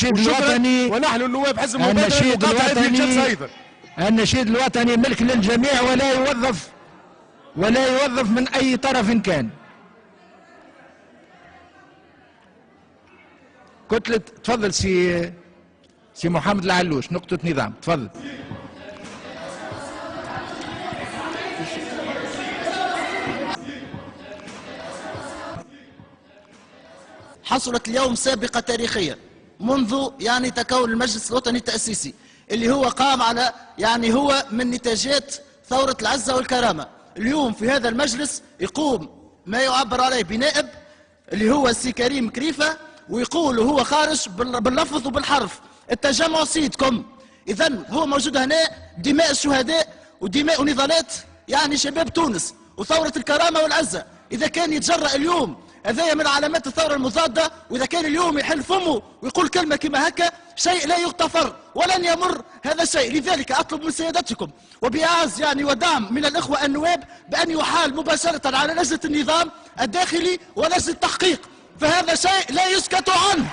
النشيد الوطني ونحن النواب حزب المبادرة نقاطع هذه الجلسة أيضا. النشيد الوطني ملك للجميع ولا يوظف من أي طرف كان. كتلة تفضل سي محمد العلوش، نقطة نظام، تفضل. حصلت اليوم سابقة تاريخية منذ تكون المجلس الوطني التأسيسي اللي هو قام على هو من نتاجات ثورة العزة والكرامة. اليوم في هذا المجلس يقوم ما يعبر عليه بنائب اللي هو السي كريم كريفة، ويقول وهو خارج باللفظ وبالحرف التجمع سيدكم. إذن هو موجود هنا دماء الشهداء ودماء ونضالات شباب تونس وثورة الكرامة والعزة. إذا كان يتجرأ اليوم هذايا من علامات الثورة المضادة، وإذا كان اليوم يحل فمه ويقول كلمة كما هكا شيء لا يغتفر ولن يمر هذا الشيء. لذلك أطلب من سيادتكم وبإعاز ودعم من الإخوة النواب بأن يحال مباشرة على لجنة النظام الداخلي ولجنة التحقيق، فهذا شيء لا يسكت عنه.